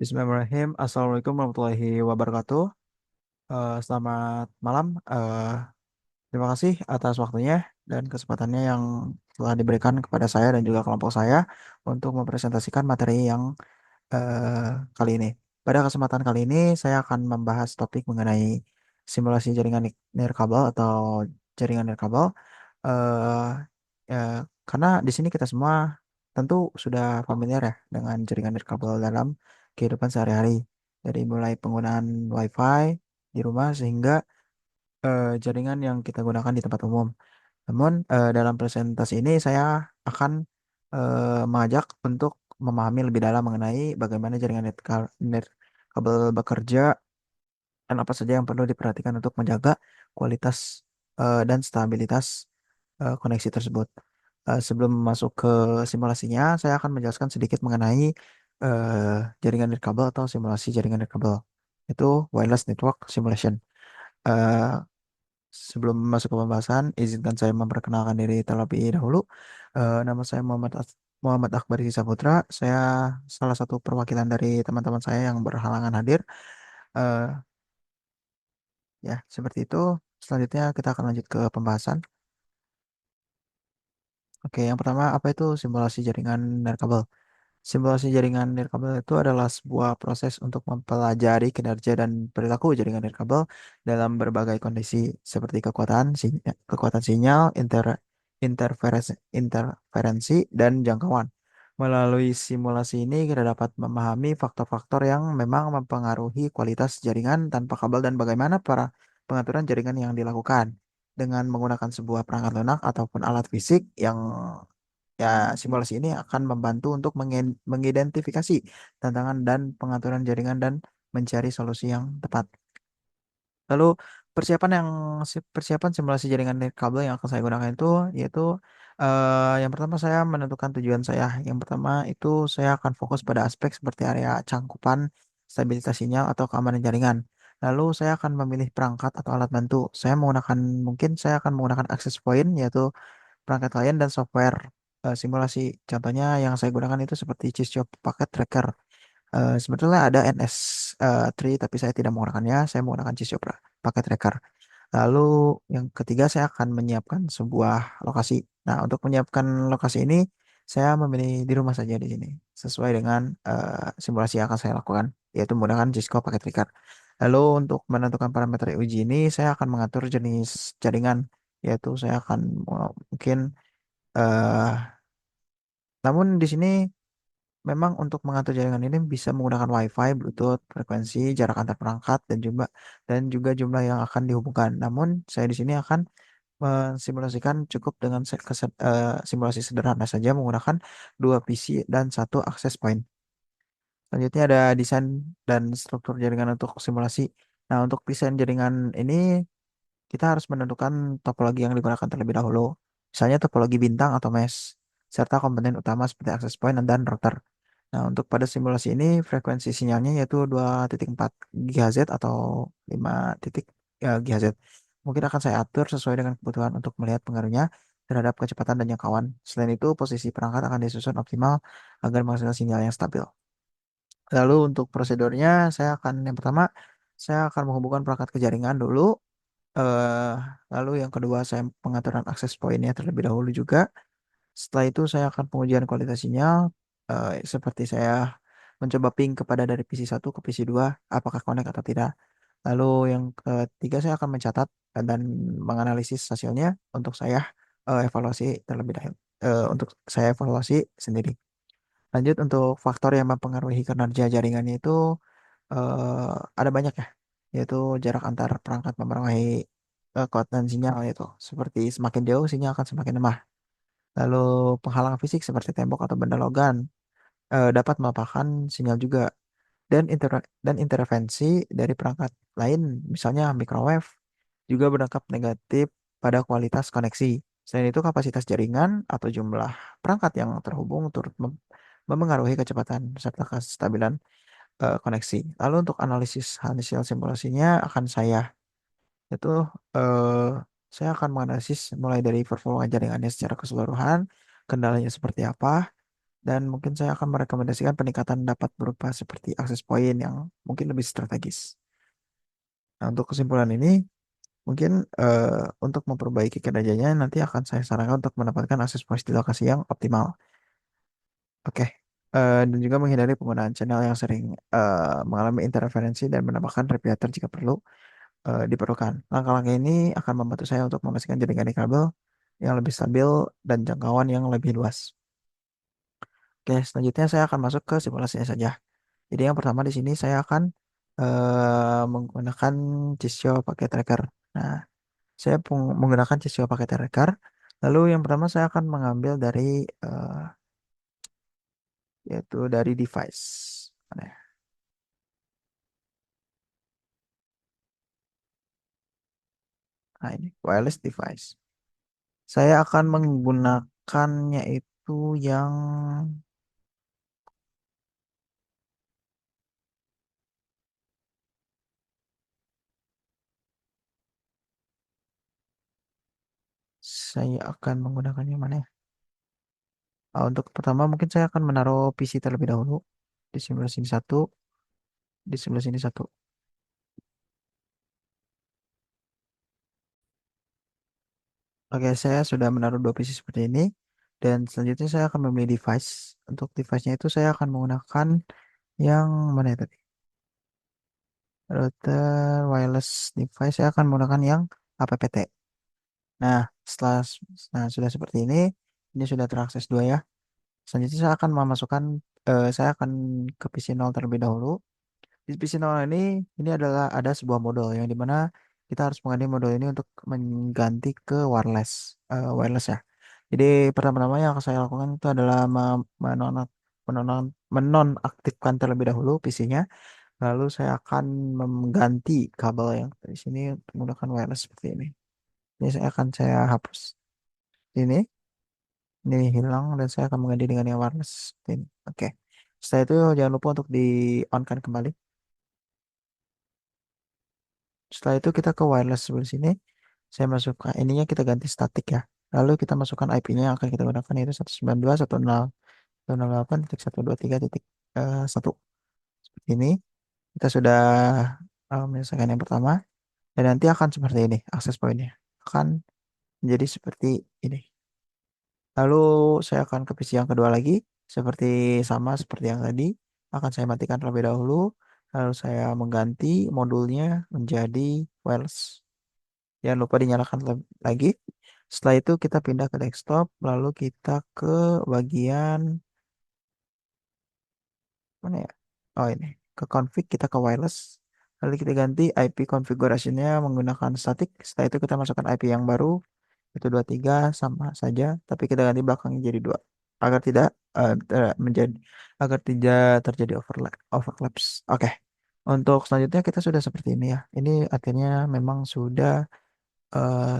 Bismillahirrahmanirrahim. Assalamualaikum warahmatullahi wabarakatuh. Selamat malam. Terima kasih atas waktunya dan kesempatannya yang telah diberikan kepada saya dan juga kelompok saya untuk mempresentasikan materi yang kali ini. Pada kesempatan kali ini, saya akan membahas topik mengenai simulasi jaringan nirkabel atau jaringan nirkabel. Eh, ya, karena di sini kita semua tentu sudah familiar ya dengan jaringan nirkabel dalam kehidupan sehari-hari. Dari mulai penggunaan WiFi di rumah sehingga jaringan yang kita gunakan di tempat umum. Namun dalam presentasi ini saya akan mengajak untuk memahami lebih dalam mengenai bagaimana jaringan net kabel bekerja dan apa saja yang perlu diperhatikan untuk menjaga kualitas dan stabilitas koneksi tersebut. Sebelum masuk ke simulasinya, saya akan menjelaskan sedikit mengenai jaringan nirkabel atau simulasi jaringan nirkabel. Itu wireless network simulation. Eh, Sebelum masuk ke pembahasan, izinkan saya memperkenalkan diri terlebih dahulu. Nama saya Muhammad Akbar Saputra. Saya salah satu perwakilan dari teman-teman saya yang berhalangan hadir. Eh, ya, seperti itu. Selanjutnya kita akan lanjut ke pembahasan. Oke, yang pertama apa itu simulasi jaringan nirkabel? Simulasi jaringan nirkabel itu adalah sebuah proses untuk mempelajari kinerja dan perilaku jaringan nirkabel dalam berbagai kondisi seperti kekuatan sinyal, interferensi, dan jangkauan. Melalui simulasi ini kita dapat memahami faktor-faktor yang memang mempengaruhi kualitas jaringan tanpa kabel dan bagaimana para pengaturan jaringan yang dilakukan dengan menggunakan sebuah perangkat lunak ataupun alat fisik yang ya, simulasi ini akan membantu untuk mengidentifikasi tantangan dan pengaturan jaringan dan mencari solusi yang tepat. Lalu persiapan simulasi jaringan kabel yang akan saya gunakan itu yaitu yang pertama saya menentukan tujuan saya. Yang pertama itu saya akan fokus pada aspek seperti area cangkupan, stabilitas sinyal atau keamanan jaringan. Lalu saya akan memilih perangkat atau alat bantu. Saya akan menggunakan access point yaitu perangkat klien dan software simulasi. Contohnya yang saya gunakan itu seperti Cisco Packet Tracker. Sebetulnya ada NS3 tapi saya tidak menggunakannya. Saya menggunakan Cisco Packet Tracker. Lalu yang ketiga saya akan menyiapkan sebuah lokasi. Nah, untuk menyiapkan lokasi ini saya memilih di rumah saja di sini sesuai dengan simulasi yang akan saya lakukan yaitu menggunakan Cisco Packet Tracker. Lalu untuk menentukan parameter uji ini saya akan mengatur jenis jaringan yaitu saya akan mungkin eh namun di sini memang untuk mengatur jaringan ini bisa menggunakan WiFi, Bluetooth, frekuensi, jarak antar perangkat dan juga jumlah yang akan dihubungkan. Namun saya di sini akan mensimulasikan cukup dengan simulasi sederhana saja menggunakan dua PC dan satu access point. Selanjutnya ada desain dan struktur jaringan untuk simulasi. Nah, untuk desain jaringan ini kita harus menentukan topologi yang digunakan terlebih dahulu. Misalnya topologi bintang atau mesh, serta komponen utama seperti access point dan router. Nah, untuk pada simulasi ini frekuensi sinyalnya yaitu 2,4 GHz atau 5 titik GHz. Mungkin akan saya atur sesuai dengan kebutuhan untuk melihat pengaruhnya terhadap kecepatan dan jangkauan. Selain itu, posisi perangkat akan disusun optimal agar menghasilkan sinyal yang stabil. Lalu untuk prosedurnya, yang pertama, saya akan menghubungkan perangkat ke jaringan dulu. Eh, Lalu yang kedua, saya pengaturan akses poinnya terlebih dahulu juga. Setelah itu saya akan pengujian kualitas sinyal seperti saya mencoba ping kepada dari PC 1 ke PC 2 apakah connect atau tidak. Lalu yang ketiga saya akan mencatat dan menganalisis hasilnya untuk saya evaluasi terlebih dahulu. Untuk saya evaluasi sendiri. Lanjut untuk faktor yang mempengaruhi kinerja jaringannya itu ada banyak ya, yaitu jarak antar perangkat mempengaruhi kekuatan sinyal itu. Seperti semakin jauh sinyal akan semakin lemah. Lalu penghalang fisik seperti tembok atau benda logam dapat melepaskan sinyal juga dan intervensi dari perangkat lain, misalnya microwave, juga berdampak negatif pada kualitas koneksi. Selain itu, kapasitas jaringan atau jumlah perangkat yang terhubung turut memengaruhi kecepatan serta kestabilan koneksi. Lalu untuk analisis hasil simulasinya itu eh, saya akan menganalisis mulai dari performa jaringannya secara keseluruhan, kendalanya seperti apa, Dan mungkin saya akan merekomendasikan peningkatan dapat berupa seperti akses poin yang mungkin lebih strategis. Nah, untuk kesimpulan ini, mungkin untuk memperbaiki kinerjanya nanti akan saya sarankan untuk mendapatkan akses poin di lokasi yang optimal. Oke. Dan juga menghindari penggunaan channel yang sering mengalami interferensi dan menambahkan repeater jika perlu diperlukan. Langkah-langkah ini akan membantu saya untuk memastikan jaringan di kabel yang lebih stabil dan jangkauan yang lebih luas. Oke, selanjutnya saya akan masuk ke simulasinya saja. Jadi yang pertama di sini saya akan menggunakan Cisco pakai tracker. Nah, saya menggunakan Cisco pakai tracker. Lalu yang pertama saya akan mengambil dari yaitu dari device. Mana ya? Nah, ini wireless device. Saya akan menggunakannya itu yang saya akan menggunakannya mana ya? Untuk pertama mungkin saya akan menaruh PC terlebih dahulu di sebelah sini satu, di sebelah sini satu. Oke, saya sudah menaruh dua PC seperti ini dan selanjutnya saya akan memilih device. Untuk device-nya itu saya akan menggunakan yang mana ya tadi? Router wireless device saya akan menggunakan yang APPT. Nah, setelah sudah seperti ini sudah terakses dua ya. Selanjutnya saya akan memasukkan saya akan ke PC 0 terlebih dahulu. Di PC 0 ini adalah ada sebuah modul yang dimana kita harus mengganti modul ini untuk mengganti ke wireless ya. Jadi pertama-tama yang akan saya lakukan itu adalah menonaktifkan terlebih dahulu PC-nya. Lalu saya akan mengganti kabel yang dari sini untuk menggunakan wireless seperti ini. Ini saya hapus ini hilang dan saya akan mengganti dengan yang wireless seperti ini. Oke. Setelah itu jangan lupa untuk di on-kan kembali. Setelah itu kita ke wireless sebelah sini. Saya masukkan ininya kita ganti statik ya. Lalu kita masukkan IP-nya yang akan kita gunakan yaitu 192.168.123.1. Seperti ini. Kita sudah menyelesaikan yang pertama. Dan nanti akan seperti ini akses poinnya. Akan menjadi seperti ini. Lalu saya akan ke PC yang kedua lagi. Seperti sama seperti yang tadi. Akan saya matikan terlebih dahulu. Lalu saya mengganti modulnya menjadi wireless. Jangan lupa dinyalakan lagi. Setelah itu kita pindah ke desktop. Lalu kita ke bagian mana ya? Oh ini. Ke config kita ke wireless. Lalu kita ganti IP konfigurasinya menggunakan static. Setelah itu kita masukkan IP yang baru. Itu 23 sama saja. Tapi kita ganti belakangnya jadi 2. Agar tidak menjadi agar tidak terjadi overlaps. Oke. Untuk selanjutnya kita sudah seperti ini ya. Ini artinya memang sudah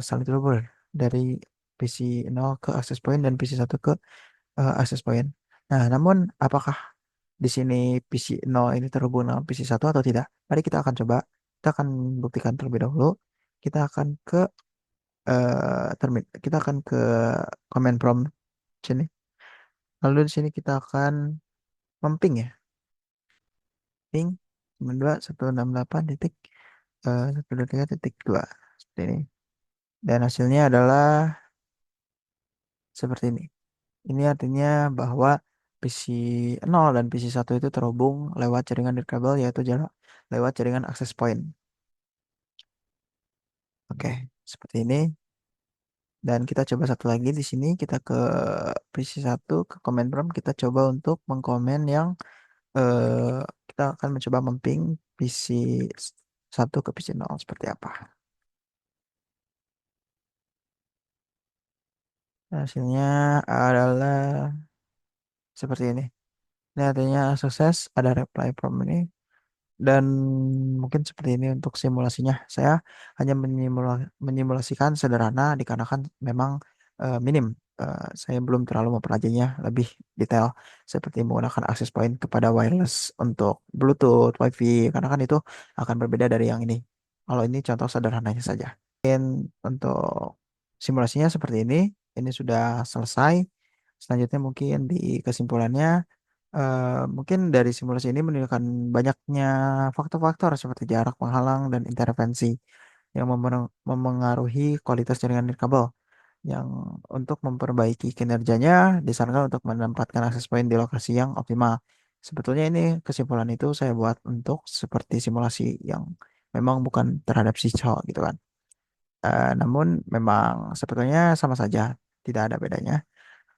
saling terhubung dari PC 0 ke access point dan PC 1 ke access point. Nah, namun apakah di sini PC 0 ini terhubung dengan PC 1 atau tidak? Mari kita akan coba. Kita akan buktikan terlebih dahulu. Kita akan ke kita akan ke command prompt sini. Lalu di sini kita akan memping ya. Ping 92.168.123.2 seperti ini. Dan hasilnya adalah seperti ini. Ini artinya bahwa PC 0 dan PC 1 itu terhubung lewat jaringan nirkabel yaitu lewat jaringan access point. Oke, seperti ini. Dan kita coba satu lagi di sini kita ke PC 1 ke command prompt kita coba untuk mengkomen yang kita akan mencoba memping PC 1 ke PC 0 seperti apa. Hasilnya adalah seperti ini. Ini artinya sukses, ada reply from ini. Dan mungkin seperti ini untuk simulasinya. Saya hanya menyimulasikan sederhana dikarenakan memang minim. Saya belum terlalu mempelajarinya lebih detail seperti menggunakan access point kepada wireless untuk Bluetooth, WiFi, karena kan itu akan berbeda dari yang ini. Kalau ini contoh sederhananya saja. Mungkin untuk simulasinya seperti ini. Ini sudah selesai. Selanjutnya mungkin di kesimpulannya, mungkin dari simulasi ini menunjukkan banyaknya faktor-faktor seperti jarak penghalang dan intervensi yang memengaruhi kualitas jaringan nirkabel. Yang untuk memperbaiki kinerjanya disarankan untuk menempatkan akses point di lokasi yang optimal. Sebetulnya ini kesimpulan itu saya buat untuk seperti simulasi yang memang bukan terhadap siswa gitu kan. Namun memang sebetulnya sama saja, tidak ada bedanya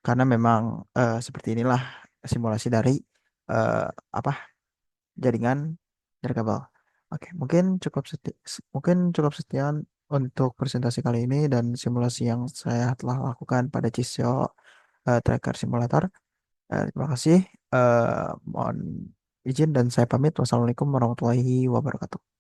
karena memang seperti inilah simulasi dari eh, apa jaringan dari kabel. Oke, mungkin cukup sekian untuk presentasi kali ini dan simulasi yang saya telah lakukan pada Cisco Tracker Simulator. Terima kasih. Mohon izin dan saya pamit. Wassalamualaikum warahmatullahi wabarakatuh.